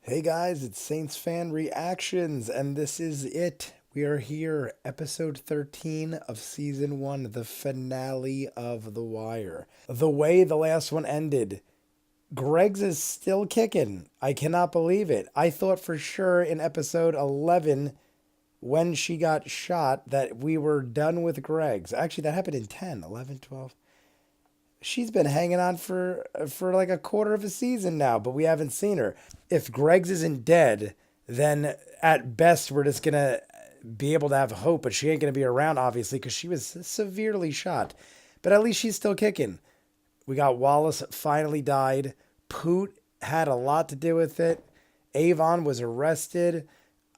Hey guys, it's Saints Fan Reactions, and this is it. We are here, episode 13 of season 1, the finale of The Wire. The way the last one ended, Greg's is still kicking. I cannot believe it. I thought for sure in episode 11, when she got shot, that we were done with Greg's. Actually, that happened in 10, 11, 12. She's been hanging on for like a quarter of a season now, but we haven't seen her. If Greg's isn't dead, then at best we're just gonna be able to have hope, but she ain't gonna be around obviously because she was severely shot. But at least she's still kicking. We got Wallace finally died. Poot had a lot to do with it. Avon was arrested.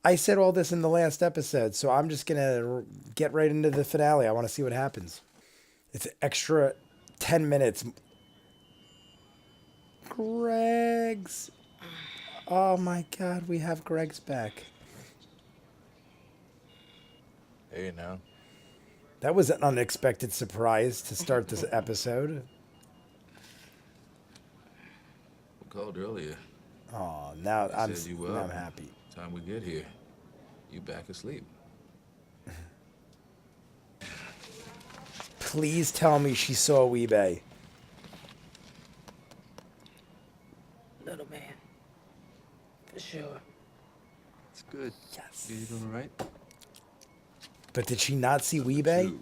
I said all this in the last episode, so I'm just gonna get right into the finale. I want to see what happens. It's extra 10 minutes. Greg's. Oh my God, we have Greg's back. Hey, now. That was an unexpected surprise to start this episode. We called earlier. Oh, now I I'm said you were up. happy. Time we get here, you back asleep. Please tell me she saw Weebay. Little man. For sure. It's good. Yes. You doing all right? But did she not see Weebay? True.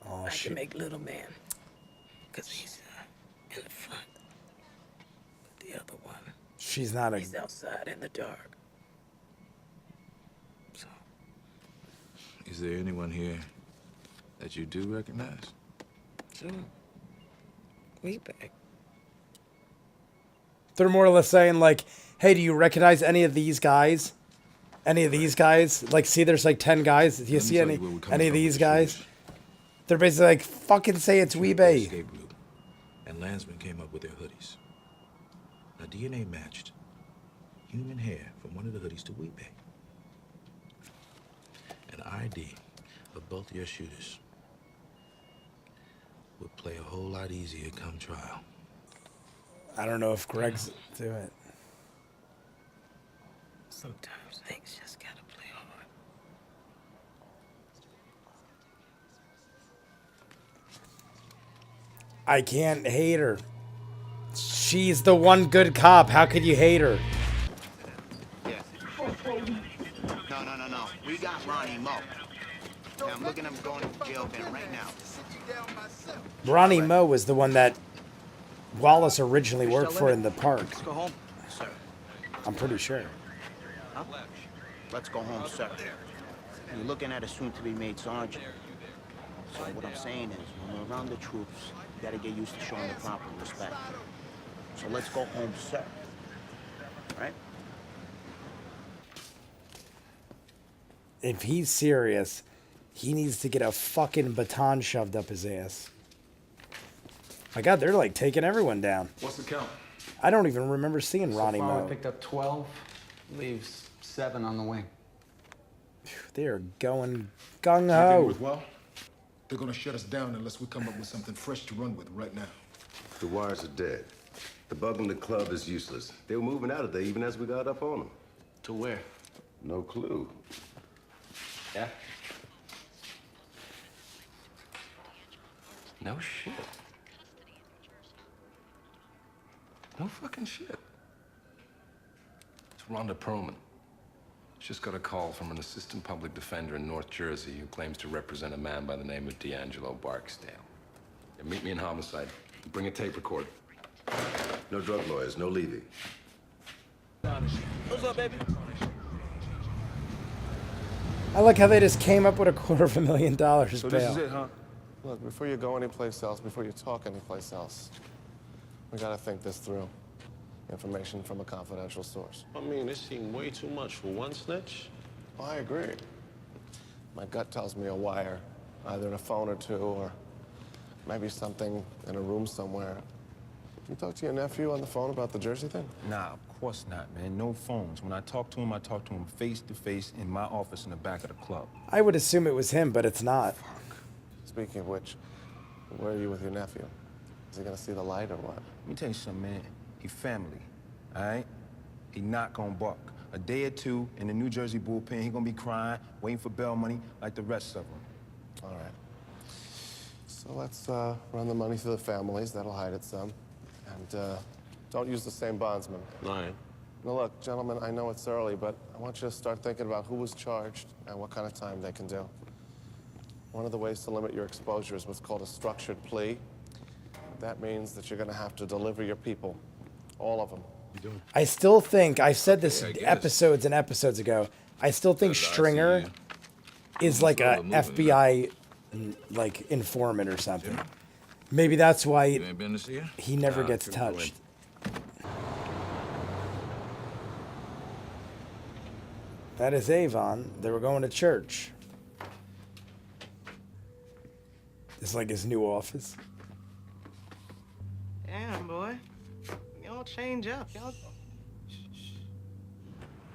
Oh, I shit. can make little man. Because he's in the front. But the other one, She's not a... he's outside in the dark. So, Is there anyone here that you do recognize? we back. They're more or less saying like, hey, do you recognize any of these guys? Any of these guys? Like, see, there's like 10 guys. Do you Let me see tell any you where we're coming any of from with these the guys? shooters. They're basically like, fucking say it's Weebay. Escape route, and landsmen came up with their hoodies. Now, DNA matched human hair from one of the hoodies to Weebay. An ID of both your shooters would play a whole lot easier come trial. I don't know if Greg's do it. Sometimes things just gotta play hard. I can't hate her. She's the one good cop. How could you hate her? Yes. No. We got Ronnie Moe. Now I'm looking at him going to jail bin right now. Ronnie Moe was the one that Wallace originally worked for in the park. Let's go home, sir. I'm pretty sure. Huh? Let's go home, sir. You're looking at a soon-to-be-made sergeant. So what I'm saying is, when we're around the troops, you gotta get used to showing the proper respect. So let's go home, sir. All right? If he's serious, he needs to get a fucking baton shoved up his ass. My God, they're like taking everyone down. What's the count? I don't even remember seeing Ronnie So far, Moe. we picked up 12, leaves 7 on the wing. They are going Everything gung-ho. worthwhile? They're gonna shut us down unless we come up with something fresh to run with right now. The wires are dead. The bug in the club is useless. They were moving out of there even as we got up on them. To where? No clue. Yeah? No shit. No fucking shit. It's Rhonda Perlman. Just got a call from an assistant public defender in North Jersey who claims to represent a man by the name of D'Angelo Barksdale. Yeah, meet me in homicide. Bring a tape recorder. No drug lawyers, no Levy. What's up, baby? I like how they just came up with $250,000 So bail. this is it, huh? Look, before you go anyplace else, before you talk anyplace else, we gotta think this through. Information from a confidential source. I mean, this seemed way too much for one snitch. Well, I agree. My gut tells me a wire, either in a phone or two, or maybe something in a room somewhere. You talk to your nephew on the phone about the Jersey thing? Nah, of course not, man. No phones. When I talk to him face to face in my office in the back of the club. I would assume it was him, but it's not. Speaking of which, where are you with your nephew? Is he gonna see the light or what? Let me tell you something, man. He family, all right? He not gonna buck. A day or two in the New Jersey bullpen, he gonna be crying, waiting for bail money like the rest of them. All right. So let's run the money through the families. That'll hide it some. And don't use the same bondsman. All right. Now look, gentlemen, I know it's early, but I want you to start thinking about who was charged and what kind of time they can do. One of the ways to limit your exposure is what's called a structured plea. That means that you're gonna have to deliver your people, all of them. I still think, I've said this Yeah, I guess. episodes and episodes ago, I still think That's Stringer ICU. is like a Moving, FBI like informant or something. Maybe that's You why ain't been to see her? he never Nah, gets couldn't go in. touched. That is Avon. They were going to church. It's like his new office. Damn, boy. Y'all change up.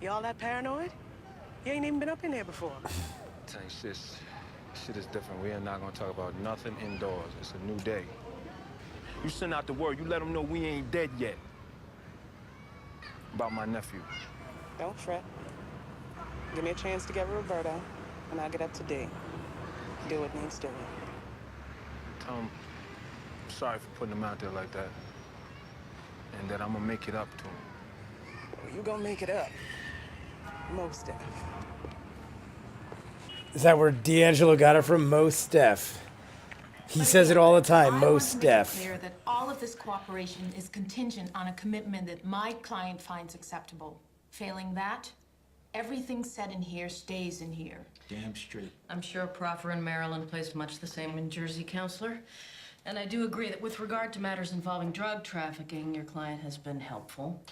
Y'all that paranoid? You ain't even been up in there before. Tell you, sis, shit is different. We are not gonna talk about nothing indoors. It's a new day. You send out the word. You let them know we ain't dead yet. About my nephew. Don't fret. Give me a chance to get Roberto, and I'll get up to date. Do what needs doing. Tell him I'm sorry for putting him out there like that. And that I'm gonna make it up to him. Well, you gonna make it up. Most def. Is that where D'Angelo got it from? Most Def. He says it all the time, I most want to make it Def. clear that all of this cooperation is contingent on a commitment that my client finds acceptable. Failing that, everything said in here stays in here. Damn straight. I'm sure Proffer in Maryland plays much the same in Jersey, Counselor. And I do agree that with regard to matters involving drug trafficking, your client has been helpful.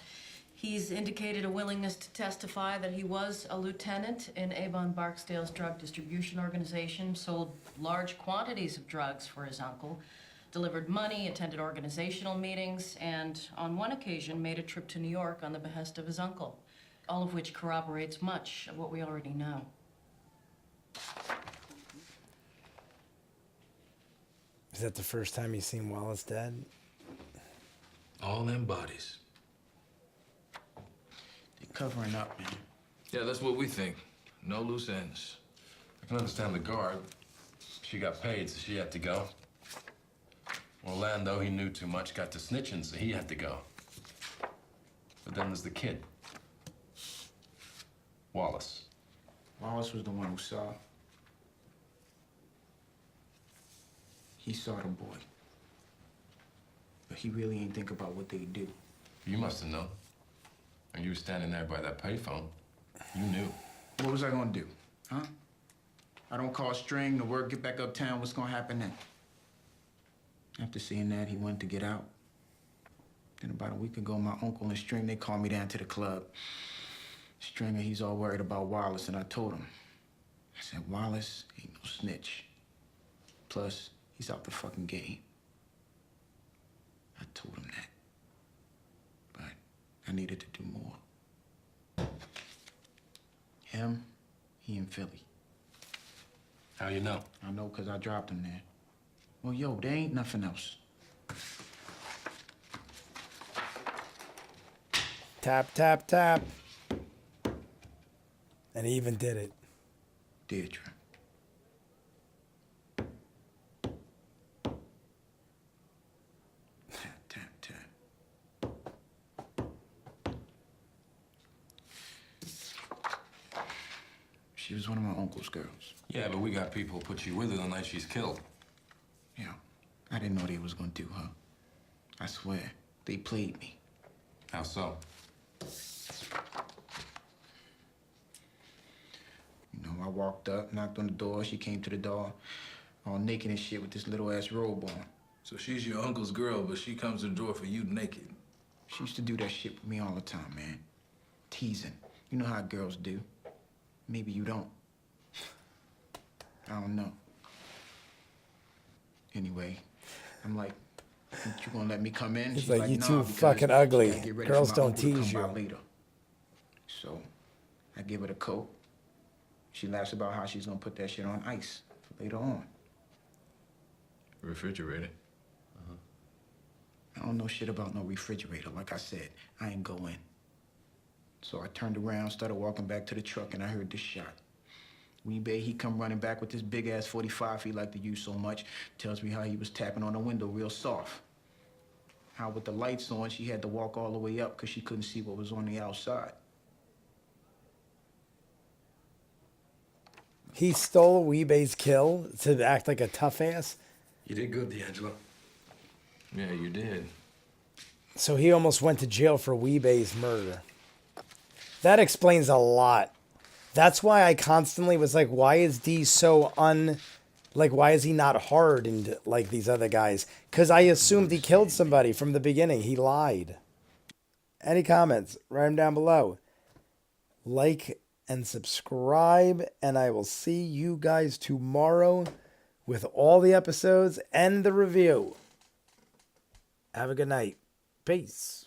He's indicated a willingness to testify that he was a lieutenant in Avon Barksdale's drug distribution organization, sold large quantities of drugs for his uncle, delivered money, attended organizational meetings, and on one occasion made a trip to New York on the behest of his uncle, all of which corroborates much of what we already know. Is that the first time you've seen Wallace dead? All them bodies. They're covering up, man. Yeah, that's what we think. No loose ends. I can understand the guard. She got paid, so she had to go. Orlando, he knew too much, got to snitching, so he had to go. But then there's the kid. Wallace. Wallace was the one who saw. He saw the boy. But he really ain't think about what they do. You must have known. And you were standing there by that payphone. You knew. What was I gonna do, huh? I don't call String, the word get back uptown, what's gonna happen then? After seeing that, he wanted to get out. Then about a week ago, my uncle and String, they called me down to the club. Stringer, he's all worried about Wallace, and I told him. I said, Wallace ain't no snitch. Plus, he's out the fucking game. I told him that. But I needed to do more. Him, he in Philly. How you know? I know because I dropped him there. Well, yo, there ain't nothing else. Tap, tap, tap. And he even did it. Deirdre. Tap, tap, tap. She was one of my uncle's girls. Yeah, but we got people who put you with her the night she's killed. Yeah, I didn't know they was gonna do her. I swear, they played me. How so? You know, I walked up, knocked on the door. She came to the door, all naked and shit with this little ass robe on. So she's your uncle's girl, but she comes to the door for you naked. She used to do that shit with me all the time, man. Teasing. You know how girls do. Maybe you don't. I don't know. Anyway, I'm like, Think you gonna let me come in? He's She's like, "You nah, too because fucking she ugly. gotta get ready Girls for my don't uncle to tease come by you." later. So I give her the coat. She laughs about how she's gonna put that shit on ice for later on. Refrigerator. I don't know shit about no refrigerator. Like I said, I ain't go in. So I turned around, started walking back to the truck, and I heard this shot. Weebay, he come running back with this big-ass 45 he liked to use so much. Tells me how he was tapping on the window real soft. How with the lights on, she had to walk all the way up because she couldn't see what was on the outside. He stole Weebay's kill to act like a tough ass. You did good, D'Angelo. Yeah, you did. So he almost went to jail for Weebay's murder. That explains a lot. That's why I constantly was like, why is D so why is he not hardened like these other guys? Because I assumed he killed somebody from the beginning. He lied. Any comments? Write them down below. Like and subscribe, and I will see you guys tomorrow with all the episodes and the review. Have a good night. Peace.